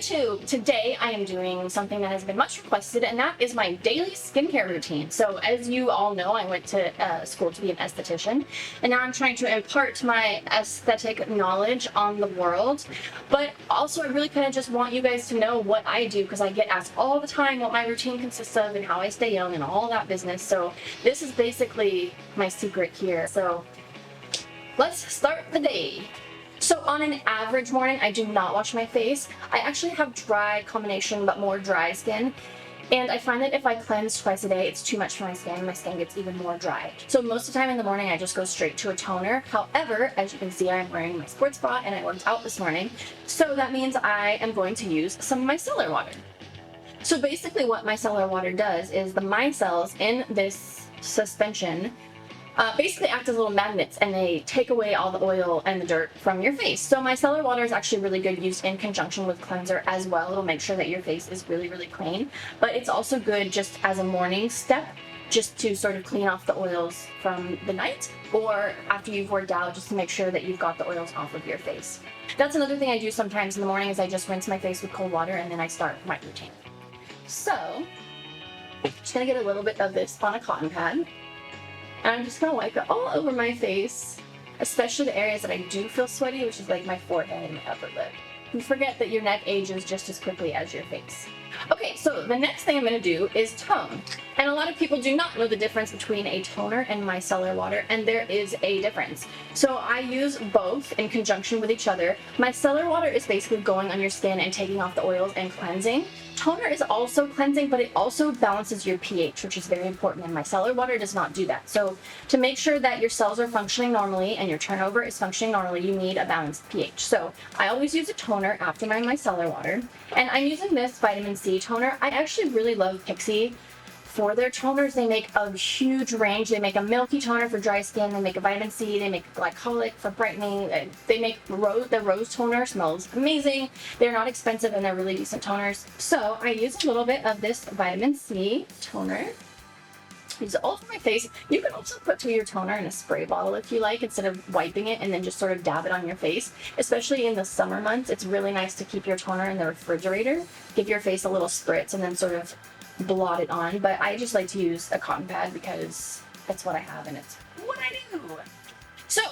YouTube! Today I am doing something that has been much requested, and that is my daily skincare routine. So as you all know, I went to school to be an esthetician, and now I'm trying to impart my aesthetic knowledge on the world. But also I really kind of just want you guys to know what I do, because I get asked all the time what my routine consists of and how I stay young and all that business. So this is basically my secret here. So let's start the day. So on an average morning, I do not wash my face. I actually have dry combination, but more dry skin. And I find that if I cleanse twice a day, it's too much for my skin. My skin gets even more dry. So most of the time in the morning, I just go straight to a toner. However, as you can see, I'm wearing my sports bra and I worked out this morning. So that means I am going to use some micellar water. So basically what micellar water does is the micelles in this suspension basically act as little magnets, and they take away all the oil and the dirt from your face. So micellar water is actually really good used in conjunction with cleanser as well. It'll make sure that your face is really, really clean. But it's also good just as a morning step, just to sort of clean off the oils from the night, or after you've worked out, just to make sure that you've got the oils off of your face. That's another thing I do sometimes in the morning, is I just rinse my face with cold water and then I start my routine. So, just gonna get a little bit of this on a cotton pad. And I'm just going to wipe it all over my face, especially the areas that I do feel sweaty, which is like my forehead and my upper lip. And forget that your neck ages just as quickly as your face. Okay, so the next thing I'm going to do is tone. And a lot of people do not know the difference between a toner and micellar water, and there is a difference. So I use both in conjunction with each other. Micellar water is basically going on your skin and taking off the oils and cleansing. Toner is also cleansing, but it also balances your pH, which is very important, and micellar water does not do that. So to make sure that your cells are functioning normally and your turnover is functioning normally, you need a balanced pH. So I always use a toner after my micellar water, and I'm using this vitamin C toner. I actually really love Pixi for their toners. They make a huge range. They make a Milky toner for dry skin, they make a vitamin C, they make glycolic for brightening, they make the rose toner smells amazing. They're not expensive and they're really decent toners. So I use a little bit of this vitamin C toner. Use it all over my face. You can also put your toner in a spray bottle if you like, instead of wiping it and then just sort of dab it on your face. Especially in the summer months, it's really nice to keep your toner in the refrigerator, give your face a little spritz, and then sort of blot it on. But I just like to use a cotton pad because that's what I have and it's what I do. So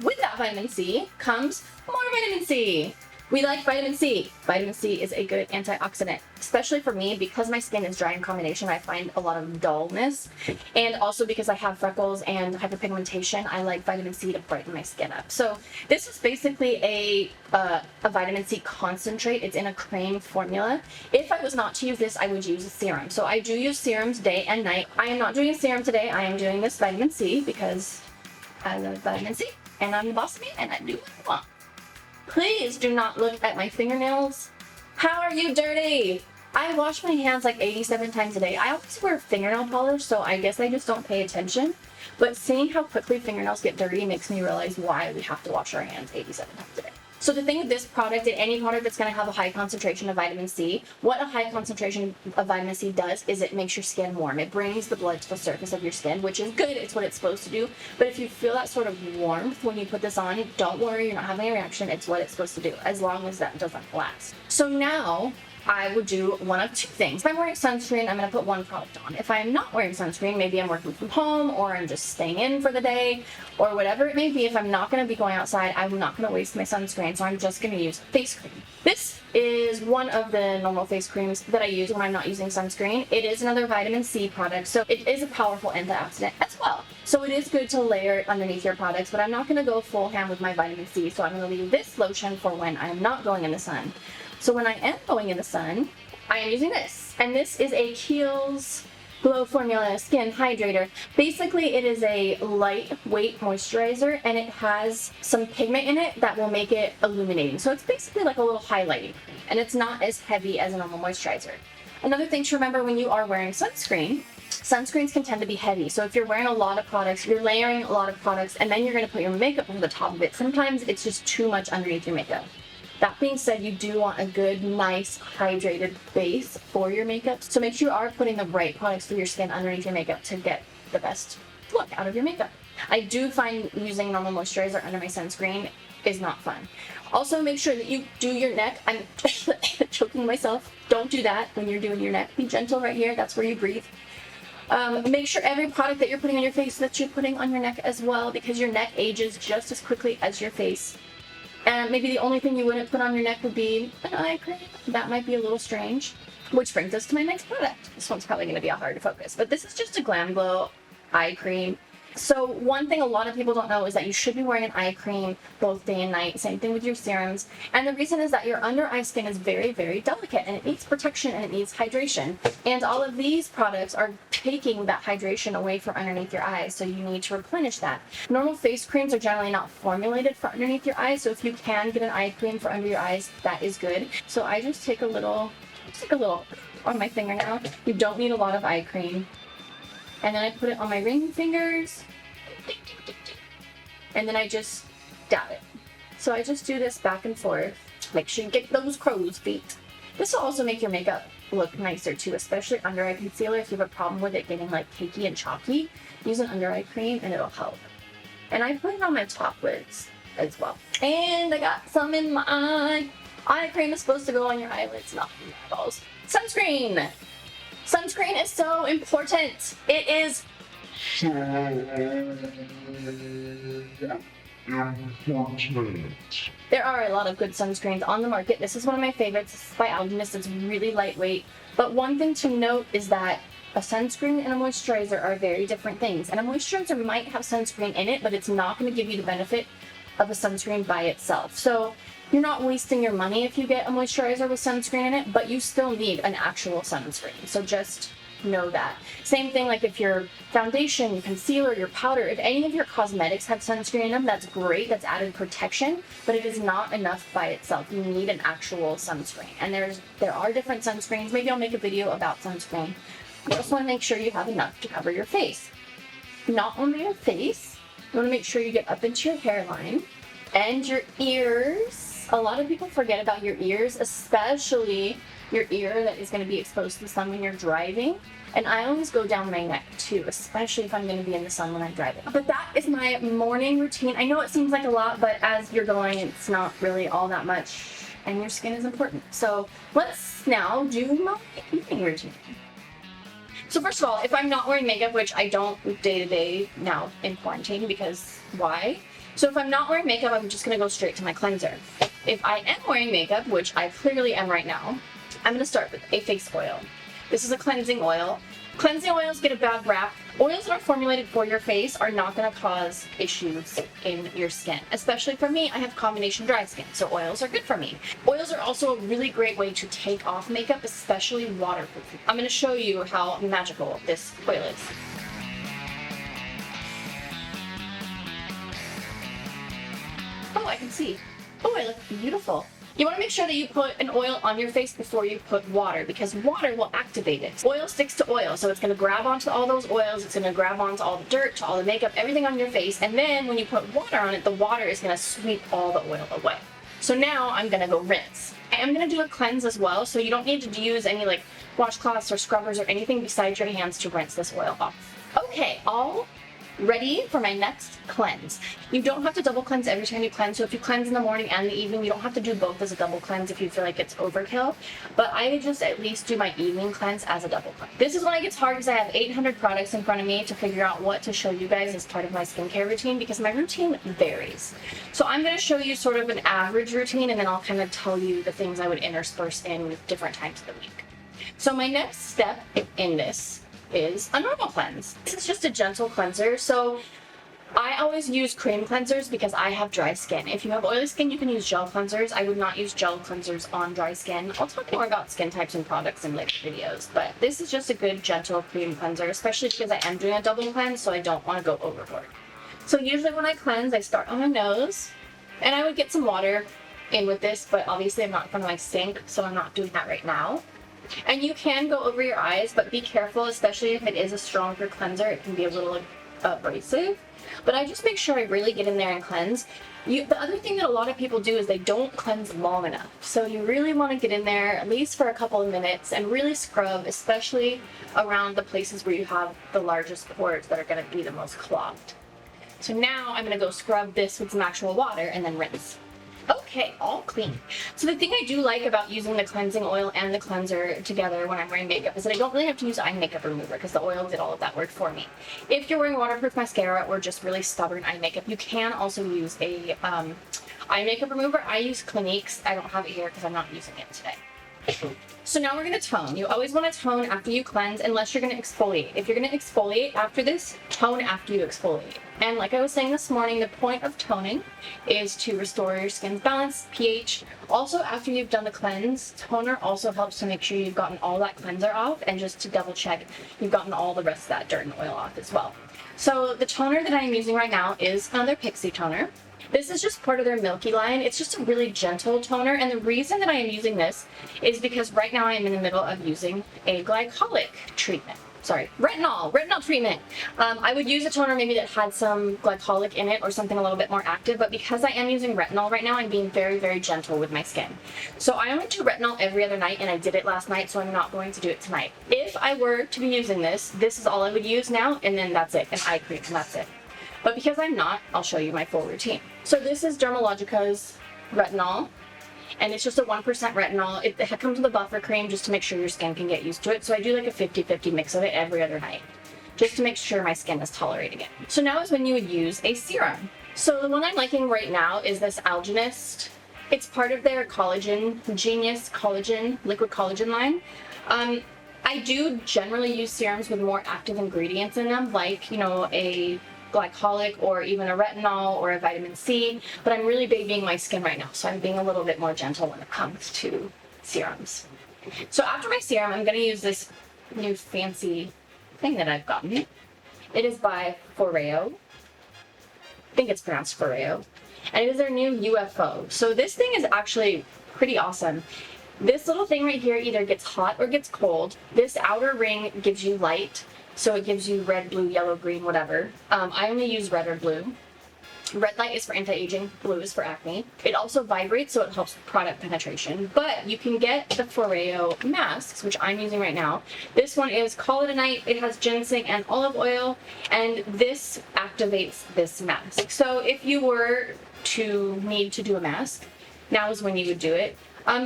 with that vitamin C comes more vitamin C. We like vitamin C. Vitamin C is a good antioxidant, especially for me because my skin is dry in combination. I find a lot of dullness, and also because I have freckles and hyperpigmentation, I like vitamin C to brighten my skin up. So this is basically a vitamin C concentrate. It's in a cream formula. If I was not to use this, I would use a serum. So I do use serums day and night. I am not doing a serum today. I am doing this vitamin C because I love vitamin C, and I'm the boss of me, and I do what I want. Please do not look at my fingernails. How are you dirty? I wash my hands like 87 times a day. I always wear fingernail polish, so I guess I just don't pay attention. But seeing how quickly fingernails get dirty makes me realize why we have to wash our hands 87 times a day. So the thing with this product, and any product that's going to have a high concentration of vitamin C, what a high concentration of vitamin C does is it makes your skin warm. It brings the blood to the surface of your skin, which is good. It's what it's supposed to do. But if you feel that sort of warmth when you put this on, don't worry, you're not having a reaction. It's what it's supposed to do, as long as that doesn't last. So now I would do one of two things. If I'm wearing sunscreen, I'm going to put one product on. If I'm not wearing sunscreen, maybe I'm working from home, or I'm just staying in for the day, or whatever it may be, if I'm not going to be going outside, I'm not going to waste my sunscreen, so I'm just going to use face cream. This is one of the normal face creams that I use when I'm not using sunscreen. It is another vitamin C product, so it is a powerful antioxidant as well. So it is good to layer it underneath your products, but I'm not going to go full ham with my vitamin C, so I'm going to leave this lotion for when I'm not going in the sun. So when I am going in the sun, I am using this. And this is a Kiehls Glow Formula Skin Hydrator. Basically, it is a lightweight moisturizer, and it has some pigment in it that will make it illuminating. So it's basically like a little highlighting cream, and it's not as heavy as a normal moisturizer. Another thing to remember when you are wearing sunscreen, sunscreens can tend to be heavy. So if you're wearing a lot of products, you're layering a lot of products, and then you're going to put your makeup over the top of it. Sometimes it's just too much underneath your makeup. That being said, you do want a good, nice, hydrated base for your makeup. So make sure you are putting the right products for your skin underneath your makeup to get the best look out of your makeup. I do find using normal moisturizer under my sunscreen is not fun. Also, make sure that you do your neck. I'm choking myself. Don't do that when you're doing your neck. Be gentle right here. That's where you breathe. Make sure every product that you're putting on your face that you're putting on your neck as well, because your neck ages just as quickly as your face. And maybe the only thing you wouldn't put on your neck would be an eye cream. That might be a little strange. Which brings us to my next product. This one's probably going to be hard to focus, but this is just a GlamGlow eye cream. So one thing a lot of people don't know is that you should be wearing an eye cream both day and night. Same thing with your serums. And the reason is that your under eye skin is very, very delicate, and it needs protection and it needs hydration. And all of these products are taking that hydration away from underneath your eyes, so you need to replenish that. Normal face creams are generally not formulated for underneath your eyes, so if you can get an eye cream for under your eyes, that is good. So I just take a little on my finger now. You don't need a lot of eye cream. And then I put it on my ring fingers. And then I just dab it. So I just do this back and forth. Make sure you get those crow's feet. This will also make your makeup look nicer too, especially under eye concealer. If you have a problem with it getting like cakey and chalky, use an under eye cream and it'll help. And I put it on my top lids as well. And I got some in my eye. Eye cream is supposed to go on your eyelids, not on your eyeballs. Sunscreen! Sunscreen is so important. It is so important. There are a lot of good sunscreens on the market. This is one of my favorites. This is by Algenist. It's really lightweight. But one thing to note is that a sunscreen and a moisturizer are very different things. And a moisturizer might have sunscreen in it, but it's not going to give you the benefit of a sunscreen by itself. So you're not wasting your money if you get a moisturizer with sunscreen in it, but you still need an actual sunscreen. So just know that. Same thing like if your foundation, your concealer, your powder, if any of your cosmetics have sunscreen in them, that's great. That's added protection, but it is not enough by itself. You need an actual sunscreen. And there are different sunscreens. Maybe I'll make a video about sunscreen. You also want to make sure you have enough to cover your face. Not only your face, you want to make sure you get up into your hairline and your ears. A lot of people forget about your ears, especially your ear that is going to be exposed to the sun when you're driving. And I always go down my neck too, especially if I'm going to be in the sun when I'm driving. But that is my morning routine. I know it seems like a lot, but as you're going, it's not really all that much. And your skin is important. So let's now do my evening routine. So first of all, if I'm not wearing makeup, which I don't day to day now in quarantine, because why? So if I'm not wearing makeup, I'm just going to go straight to my cleanser. If I am wearing makeup, which I clearly am right now, I'm going to start with a face oil. This is a cleansing oil. Cleansing oils get a bad rap. Oils that are formulated for your face are not going to cause issues in your skin. Especially for me, I have combination dry skin, so oils are good for me. Oils are also a really great way to take off makeup, especially waterproof. I'm going to show you how magical this oil is. Oh, I can see. Oh, I look beautiful. You want to make sure that you put an oil on your face before you put water, because water will activate it. Oil sticks to oil, so it's going to grab onto all those oils, it's going to grab onto all the dirt, to all the makeup, everything on your face, and then when you put water on it, the water is going to sweep all the oil away. So now I'm going to go rinse. I am going to do a cleanse as well, so you don't need to use any like washcloths or scrubbers or anything besides your hands to rinse this oil off. Okay, all ready for my next cleanse. You don't have to double cleanse every time you cleanse, so if you cleanse in the morning and the evening, you don't have to do both as a double cleanse if you feel like it's overkill, but I just at least do my evening cleanse as a double cleanse. This is when it gets hard because I have 800 products in front of me to figure out what to show you guys as part of my skincare routine, because my routine varies. So I'm going to show you sort of an average routine, and then I'll kind of tell you the things I would intersperse in different times of the week. So my next step in this is a normal cleanse. This is just a gentle cleanser. So I always use cream cleansers because I have dry skin. If you have oily skin, you can use gel cleansers. I would not use gel cleansers on dry skin. I'll talk more about skin types and products in later videos, but this is just a good gentle cream cleanser, especially because I am doing a double cleanse, so I don't want to go overboard. So usually when I cleanse, I start on my nose, and I would get some water in with this, but obviously I'm not in front of my sink, so I'm not doing that right now. And you can go over your eyes, but be careful, especially if it is a stronger cleanser. It can be a little abrasive. But I just make sure I really get in there and cleanse. The other thing that a lot of people do is they don't cleanse long enough. So you really want to get in there at least for a couple of minutes and really scrub, especially around the places where you have the largest pores that are going to be the most clogged. So now I'm gonna go scrub this with some actual water and then rinse. Okay, all clean. So the thing I do like about using the cleansing oil and the cleanser together when I'm wearing makeup is that I don't really have to use eye makeup remover because the oil did all of that work for me. If you're wearing waterproof mascara or just really stubborn eye makeup, you can also use a eye makeup remover. I use Clinique's. I don't have it here because I'm not using it today. So now we're going to tone. You always want to tone after you cleanse unless you're going to exfoliate. If you're going to exfoliate after this, tone after you exfoliate. And like I was saying this morning, the point of toning is to restore your skin's balance, pH. Also, after you've done the cleanse, toner also helps to make sure you've gotten all that cleanser off and just to double check you've gotten all the rest of that dirt and oil off as well. So the toner that I'm using right now is another Pixi toner. This is just part of their Milky line. It's just a really gentle toner, and the reason that I am using this is because right now I am in the middle of using a glycolic treatment. Sorry, retinol treatment. I would use a toner maybe that had some glycolic in it or something a little bit more active, but because I am using retinol right now, I'm being very, very gentle with my skin. So I only do retinol every other night, and I did it last night, so I'm not going to do it tonight. If I were to be using this, this is all I would use now, and then that's it, an eye cream, and that's it. But because I'm not, I'll show you my full routine. So this is Dermalogica's retinol, and it's just a 1% retinol. It comes with a buffer cream just to make sure your skin can get used to it. So I do like a 50-50 mix of it every other night, just to make sure my skin is tolerating it. So now is when you would use a serum. So the one I'm liking right now is this Algenist. It's part of their Collagen, Genius Collagen, liquid collagen line. I do generally use serums with more active ingredients in them, like, you know, a glycolic or even a retinol or a vitamin C, but I'm really babying my skin right now, so I'm being a little bit more gentle when it comes to serums. So after my serum, I'm going to use this new fancy thing that I've gotten. It is by Foreo. I think it's pronounced Foreo. And it is their new UFO. So this thing is actually pretty awesome. This little thing right here either gets hot or gets cold. This outer ring gives you light. So it gives you red, blue, yellow, green, whatever. I only use red or blue. Red light is for anti-aging, blue is for acne. It also vibrates, so it helps with product penetration. But you can get the Foreo masks, which I'm using right now. This one is Call It a Night. It has ginseng and olive oil, and this activates this mask. So if you were to need to do a mask, now is when you would do it.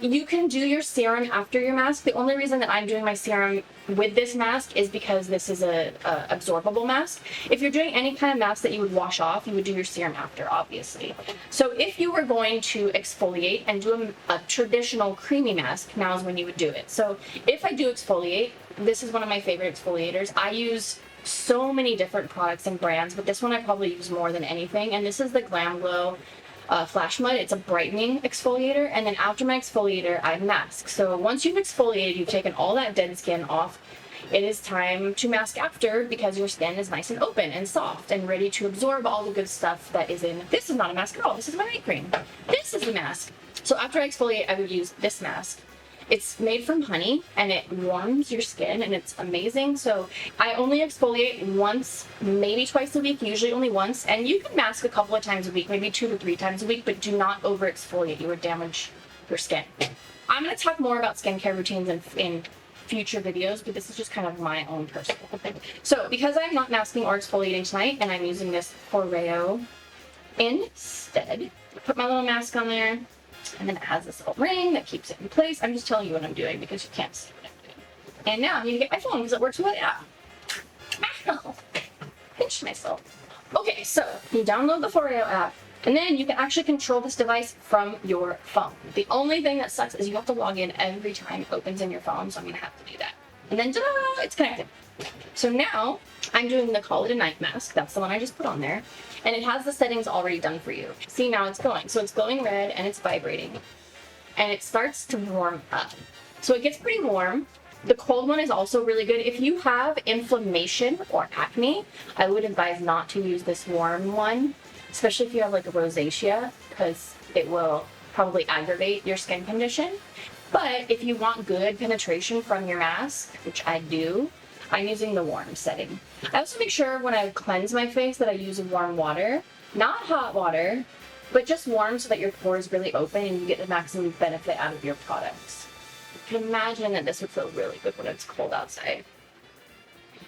You can do your serum after your mask. The only reason that I'm doing my serum with this mask is because this is a absorbable mask. If you're doing any kind of mask that you would wash off, you would do your serum after, obviously. So if you were going to exfoliate and do a traditional creamy mask, now is when you would do it. So if I do exfoliate, this is one of my favorite exfoliators. I use so many different products and brands, but this one I probably use more than anything, and this is the GlamGlow Flash Mud. It's a brightening exfoliator, and then after my exfoliator I mask. So once you've exfoliated, you've taken all that dead skin off, it is time to mask after, because your skin is nice and open and soft and ready to absorb all the good stuff that is in. This is not a mask at all, this is my night cream. This is the mask. So after I exfoliate, I would use this mask. It's made from honey and it warms your skin and it's amazing. So I only exfoliate once, maybe twice a week, usually only once. And you can mask a couple of times a week, maybe 2 to 3 times a week, but do not over exfoliate. You would damage your skin. I'm going to talk more about skincare routines in future videos, but this is just kind of my own personal thing. So because I'm not masking or exfoliating tonight and I'm using this Foreo instead, put my little mask on there. And then it has this little ring that keeps it in place. I'm just telling you what I'm doing because you can't see what I'm doing. And now I'm going to get my phone because it works with it. Ow! Pinched myself. Okay, so you download the Foreo app, and then you can actually control this device from your phone. The only thing that sucks is you have to log in every time it opens in your phone, so I'm going to have to do that. And then ta-da! It's connected. So now I'm doing the Call It a Night mask. That's the one I just put on there. And it has the settings already done for you. See, now it's going. So it's glowing red and it's vibrating. And it starts to warm up. So it gets pretty warm. The cold one is also really good. If you have inflammation or acne, I would advise not to use this warm one, especially if you have like a rosacea, because it will probably aggravate your skin condition. But if you want good penetration from your mask, which I do, I'm using the warm setting. I also make sure when I cleanse my face that I use warm water, not hot water, but just warm so that your pores really open and you get the maximum benefit out of your products. You can imagine that this would feel really good when it's cold outside.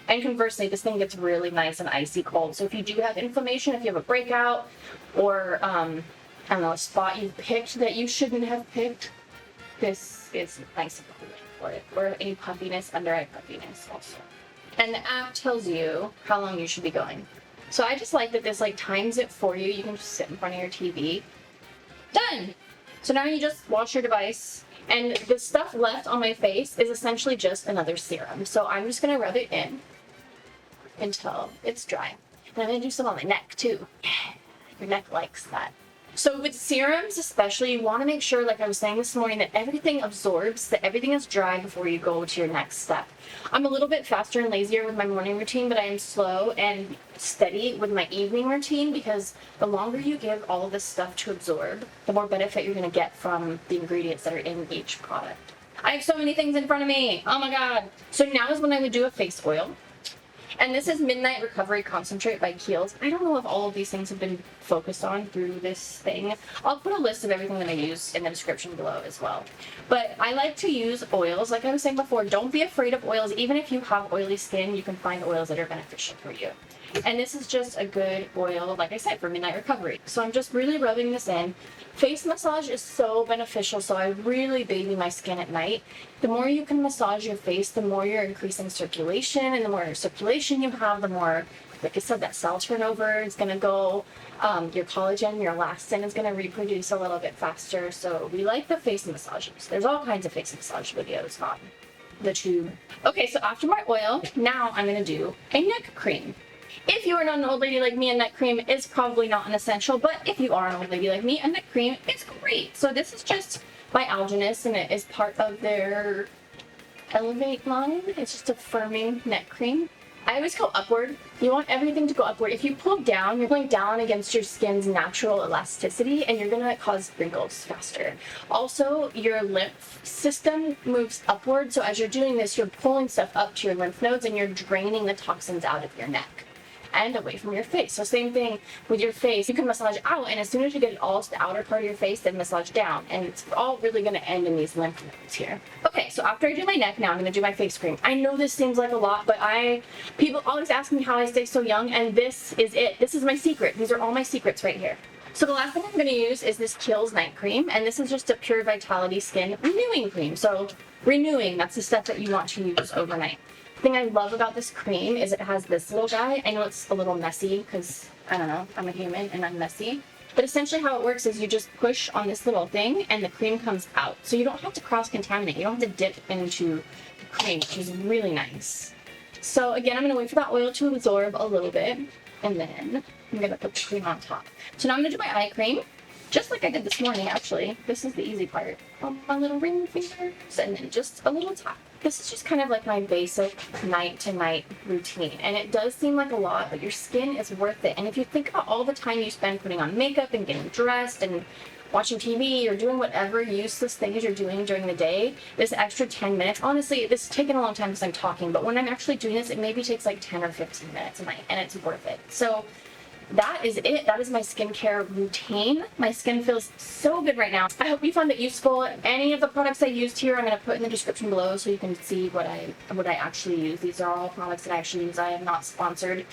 And conversely, this thing gets really nice and icy cold. So if you do have inflammation, if you have a breakout, or I don't know, a spot you've picked that you shouldn't have picked, this is nice and cooling for it. Or any puffiness, under eye puffiness also. And the app tells you how long you should be going. So I just like that this like times it for you. You can just sit in front of your TV. Done! So now you just wash your device, and the stuff left on my face is essentially just another serum. So I'm just gonna rub it in until it's dry. And I'm gonna do some on my neck too. Your neck likes that. So with serums especially, you want to make sure, like I was saying this morning, that everything absorbs, that everything is dry before you go to your next step. I'm a little bit faster and lazier with my morning routine, but I am slow and steady with my evening routine, because the longer you give all of this stuff to absorb, the more benefit you're going to get from the ingredients that are in each product. I have so many things in front of me. Oh my god. So now is when I would do a face oil. And this is Midnight Recovery Concentrate by Kiehls. I don't know if all of these things have been focused on through this thing. I'll put a list of everything that I use in the description below as well. But I like to use oils. Like I was saying before, don't be afraid of oils. Even if you have oily skin, you can find oils that are beneficial for you. And this is just a good oil, like I said, for midnight recovery. So I'm just really rubbing this in. Face massage is so beneficial, so I really baby my skin at night. The more you can massage your face, the more you're increasing circulation, and the more circulation you have, the more, like I said, that cell turnover is going to go. Your collagen, your elastin is going to reproduce a little bit faster. So we like the face massages. There's all kinds of face massage videos on the tube. Okay, so after my oil, now I'm going to do a neck cream. If you are not an old lady like me, a neck cream is probably not an essential, but if you are an old lady like me, a neck cream is great. So this is just by Algenist, and it is part of their Elevate line. It's just a firming neck cream. I always go upward. You want everything to go upward. If you pull down, you're pulling down against your skin's natural elasticity, and you're gonna cause wrinkles faster. Also, your lymph system moves upward, so as you're doing this, you're pulling stuff up to your lymph nodes, and you're draining the toxins out of your neck and away from your face. So same thing with your face. You can massage out, and as soon as you get it all to the outer part of your face, then massage down, and it's all really going to end in these lymph nodes here. Okay, so after I do my neck, now I'm going to do my face cream. I know this seems like a lot, but people always ask me how I stay so young, and this is it. This is my secret. These are all my secrets right here. So the last thing I'm going to use is this Kiehls night cream, and this is just a Pure Vitality Skin renewing cream. So renewing, that's the stuff that you want to use overnight. The thing I love about this cream is it has this little guy. I know it's a little messy because, I don't know, I'm a human and I'm messy. But essentially how it works is you just push on this little thing and the cream comes out. So you don't have to cross-contaminate. You don't have to dip into the cream, which is really nice. So again, I'm going to wait for that oil to absorb a little bit, and then I'm going to put the cream on top. So now I'm going to do my eye cream, just like I did this morning, actually. This is the easy part. On my little ring fingers, and then just a little tap. This is just kind of like my basic night-to-night routine, and it does seem like a lot, but your skin is worth it. And if you think about all the time you spend putting on makeup and getting dressed and watching TV or doing whatever useless things you're doing during the day, this extra 10 minutes, honestly, this is taking a long time because I'm talking, but when I'm actually doing this, it maybe takes like 10 or 15 minutes a night, and it's worth it. So that is it. That is my skincare routine. My skin feels so good right now. I hope you found it useful. Any of the products I used here, I'm going to put in the description below so you can see what I actually use. These are all products that I actually use. I am not sponsored.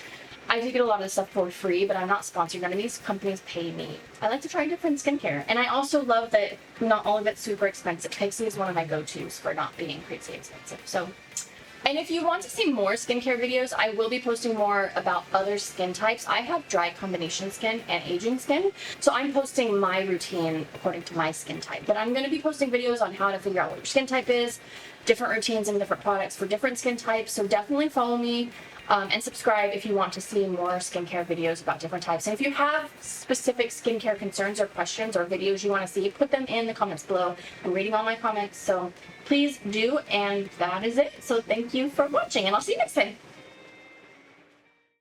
I do get a lot of this stuff for free, but I'm not sponsored. None of these companies pay me. I like to try different skincare. And I also love that not all of it's super expensive. Pixi is one of my go-tos for not being crazy expensive. So, and if you want to see more skincare videos, I will be posting more about other skin types. I have dry combination skin and aging skin, so I'm posting my routine according to my skin type. But I'm going to be posting videos on how to figure out what your skin type is, different routines and different products for different skin types, so definitely follow me. And subscribe if you want to see more skincare videos about different types. And if you have specific skincare concerns or questions or videos you want to see, put them in the comments below. I'm reading all my comments, so please do. And that is it. So thank you for watching, and I'll see you next time.